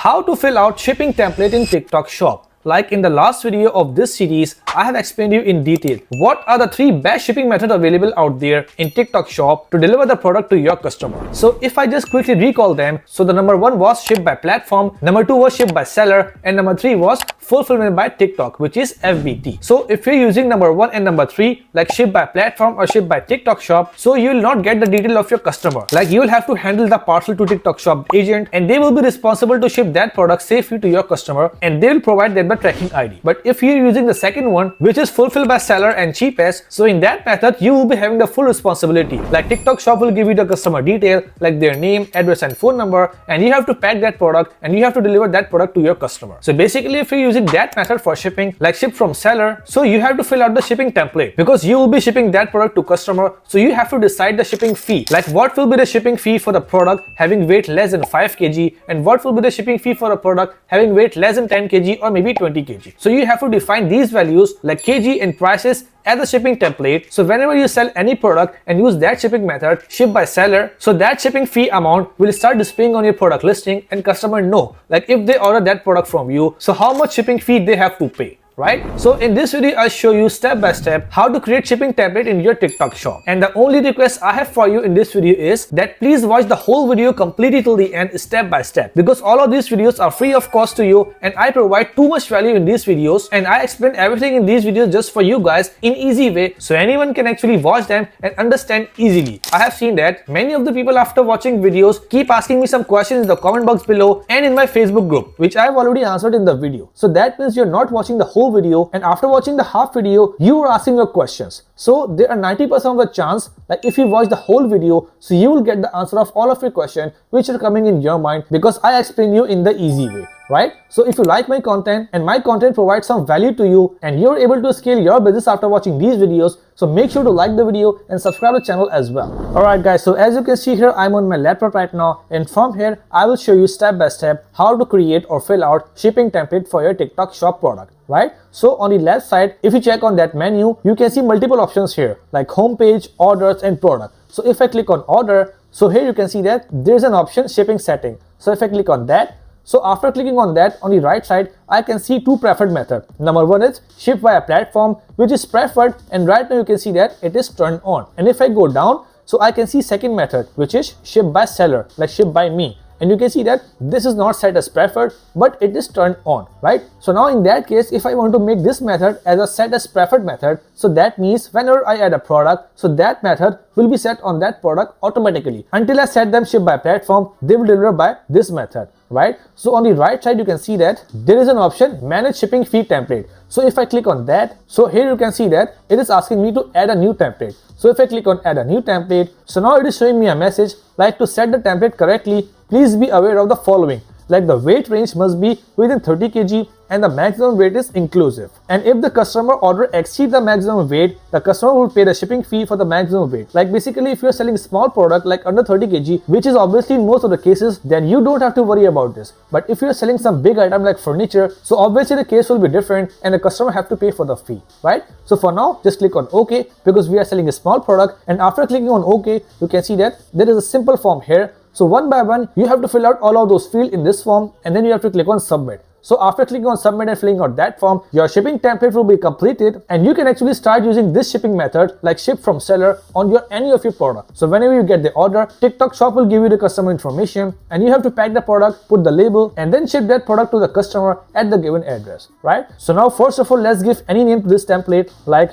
How to fill out shipping template in TikTok Shop. Like in the last video of this series, I have explained you in detail what are the 3 best shipping methods available out there in TikTok Shop to deliver the product to your customer. So if I just quickly recall them, so the number 1 was shipped by platform, number 2 was shipped by seller, and number 3 was fulfillment by TikTok, which is FBT. So if you're using number 1 and number 3, like shipped by platform or shipped by TikTok Shop, so you will not get the detail of your customer. Like you will have to handle the parcel to TikTok Shop agent, and they will be responsible to ship that product safely to your customer, and they will provide them the tracking ID. But if you're using the second one, which is fulfilled by seller and cheapest, so in that method you will be having the full responsibility. Like TikTok Shop will give you the customer detail like their name, address and phone number, and you have to pack that product and you have to deliver that product to your customer. So basically if you're using that method for shipping, like ship from seller, so you have to fill out the shipping template because you will be shipping that product to customer, so you have to decide the shipping fee, like what will be the shipping fee for the product having weight less than 5 kg and what will be the shipping fee for a product having weight less than 10 kg or maybe 20 kg. So you have to define these values like kg and prices as a shipping template. So whenever you sell any product and use that shipping method, shipped by seller, so that shipping fee amount will start displaying on your product listing and customer know, like if they order that product from you, so how much shipping fee they have to pay. Right? So in this video, I'll show you step by step how to create shipping template in your TikTok Shop. And the only request I have for you in this video is that please watch the whole video completely till the end, step by step, because all of these videos are free of cost to you and I provide too much value in these videos and I explain everything in these videos just for you guys in easy way so anyone can actually watch them and understand easily. I have seen that many of the people after watching videos keep asking me some questions in the comment box below and in my Facebook group, which I have already answered in the video. So that means you're not watching the whole video and after watching the half video you are asking your questions. So there are 90% of the chance that if you watch the whole video, so you will get the answer of all of your questions which are coming in your mind because I explain you in the easy way. Right? So if you like my content and my content provides some value to you and you're able to scale your business after watching these videos, so make sure to like the video and subscribe to the channel as well. Alright guys, so as you can see here, I'm on my laptop right now and from here I will show you step by step how to create or fill out shipping template for your TikTok Shop product. Right? So on the left side, if you check on that menu, you can see multiple options here like homepage, orders and product. So if I click on order, so here you can see that there's an option shipping setting. So if I click on that, so after clicking on that, on the right side, I can see 2 preferred methods. Number 1 is ship via platform, which is preferred, and right now you can see that it is turned on. And if I go down, so I can see second method, which is ship by seller, like ship by me. And you can see that this is not set as preferred, but it is turned on, right? So now in that case, if I want to make this method as a set as preferred method, so that means whenever I add a product, so that method will be set on that product automatically. Until I set them ship by platform, they will deliver by this method, right? So on the right side, you can see that there is an option manage shipping fee template. So if I click on that, so here you can see that it is asking me to add a new template. So if I click on add a new template, so now it is showing me a message like to set the template correctly, please be aware of the following. Like the weight range must be within 30 kg and the maximum weight is inclusive. And if the customer order exceeds the maximum weight, the customer will pay the shipping fee for the maximum weight. Like basically if you're selling small product like under 30 kg, which is obviously in most of the cases, then you don't have to worry about this. But if you're selling some big item like furniture, so obviously the case will be different and the customer have to pay for the fee, right? So for now, just click on OK because we are selling a small product, and after clicking on OK, you can see that there is a simple form here. So one by one, you have to fill out all of those fields in this form and then you have to click on submit. So after clicking on submit and filling out that form, your shipping template will be completed and you can actually start using this shipping method like ship from seller on your any of your product. So whenever you get the order, TikTok Shop will give you the customer information and you have to pack the product, put the label and then ship that product to the customer at the given address, right? So now first of all, let's give any name to this template like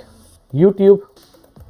YouTube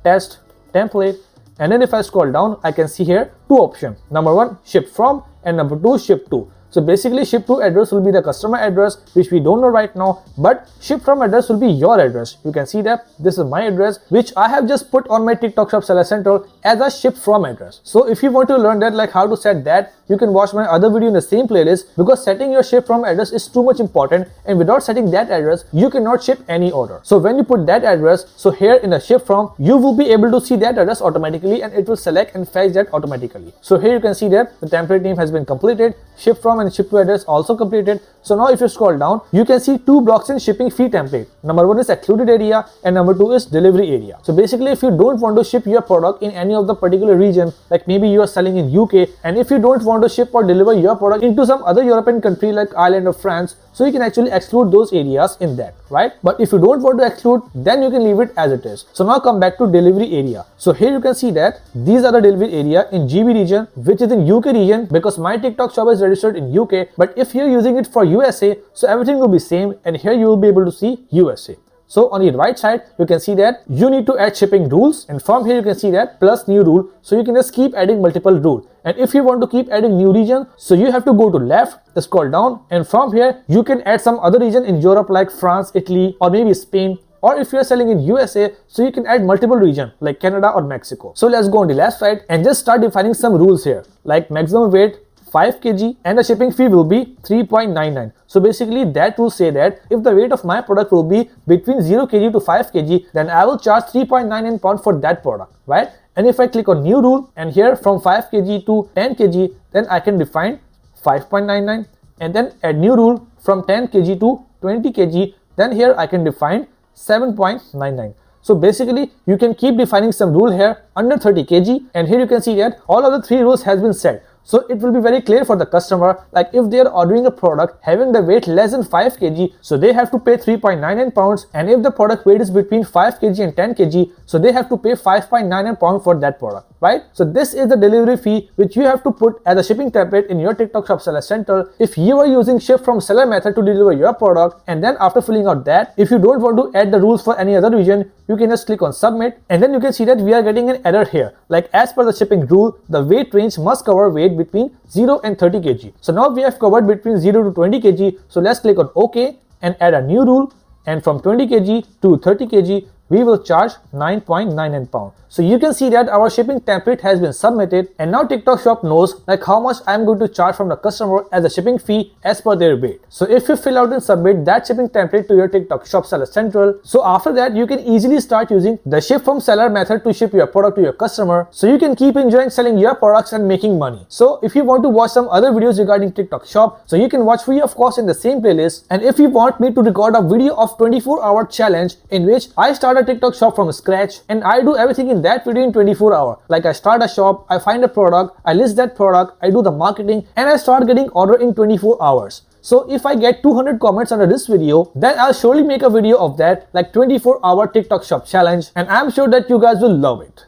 test template. And then if I scroll down, I can see here 2 options. Number 1, ship from, and number 2, ship to. So basically ship to address will be the customer address, which we don't know right now, but ship from address will be your address. You can see that this is my address, which I have just put on my TikTok Shop Seller Central as a ship from address. So if you want to learn that, like how to set that, you can watch my other video in the same playlist because setting your ship from address is too much important and without setting that address, you cannot ship any order. So when you put that address, so here in the ship from, you will be able to see that address automatically and it will select and fetch that automatically. So here you can see that the template name has been completed, ship from from and ship to address also completed. So now if you scroll down, you can see two blocks in shipping fee template. Number one is excluded area and number two is delivery area. So basically, if you don't want to ship your product in any of the particular region, like maybe you are selling in UK, and if you don't want to ship or deliver your product into some other European country like Ireland or France, so you can actually exclude those areas in that, right? But if you don't want to exclude, then you can leave it as it is. So now come back to delivery area. So here you can see that these are the delivery area in GB region, which is in UK region, because my TikTok shop is registered in UK. But if you're using it for USA, so everything will be same, and here you will be able to see USA. So on the right side, you can see that you need to add shipping rules, and from here you can see that plus new rule. So you can just keep adding multiple rules. And if you want to keep adding new region, so you have to go to left, scroll down, and from here you can add some other region in Europe like France, Italy, or maybe Spain. Or if you are selling in USA, so you can add multiple region like Canada or Mexico. So let's go on the left side and just start defining some rules here, like maximum weight 5 kg and the shipping fee will be 3.99. So basically that will say that if the weight of my product will be between 0 kg to 5 kg, then I will charge 3.99 pound for that product, right? And if I click on new rule, and here from 5 kg to 10 kg, then I can define 5.99, and then add new rule from 10 kg to 20 kg, then here I can define 7.99. So basically you can keep defining some rule here under 30 kg, and here you can see that all of the three rules has been set. So it will be very clear for the customer, like if they are ordering a product having the weight less than 5 kg, so they have to pay 3.99 pounds, and if the product weight is between 5 kg and 10 kg, so they have to pay 5.99 pounds for that product, right? So this is the delivery fee which you have to put as a shipping template in your TikTok Shop Seller Central if you are using ship from seller method to deliver your product. And then after filling out that, if you don't want to add the rules for any other region, you can just click on submit, and then you can see that we are getting an error here, like as per the shipping rule, the weight range must cover weight between 0 and 30 kg. So now we have covered between 0 to 20 kg. So let's click on OK and add a new rule, and from 20 kg to 30 kg we will charge 9.99 pound. So you can see that our shipping template has been submitted, and now TikTok Shop knows like how much I am going to charge from the customer as a shipping fee as per their weight. So if you fill out and submit that shipping template to your TikTok Shop Seller Central, so after that you can easily start using the ship from seller method to ship your product to your customer, so you can keep enjoying selling your products and making money. So if you want to watch some other videos regarding TikTok Shop, so you can watch free of cost in the same playlist. And if you want me to record a video of 24-hour challenge in which I start a TikTok shop from scratch and I do everything in that video in 24 hours, like I start a shop, I find a product, I list that product, I do the marketing, and I start getting order in 24 hours. So if I get 200 comments under this video, then I'll surely make a video of that, like 24-hour TikTok shop challenge, and I'm sure that you guys will love it.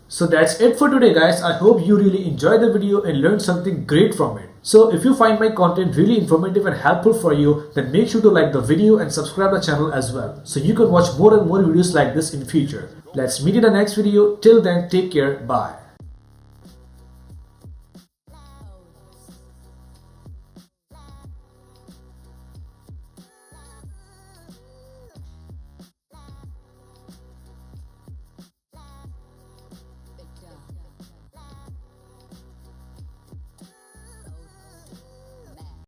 So that's it for today, guys. I hope you really enjoyed the video and learned something great from it. So if you find my content really informative and helpful for you, then make sure to like the video and subscribe the channel as well, so you can watch more and more videos like this in future. Let's meet in the next video. Till then, take care. Bye.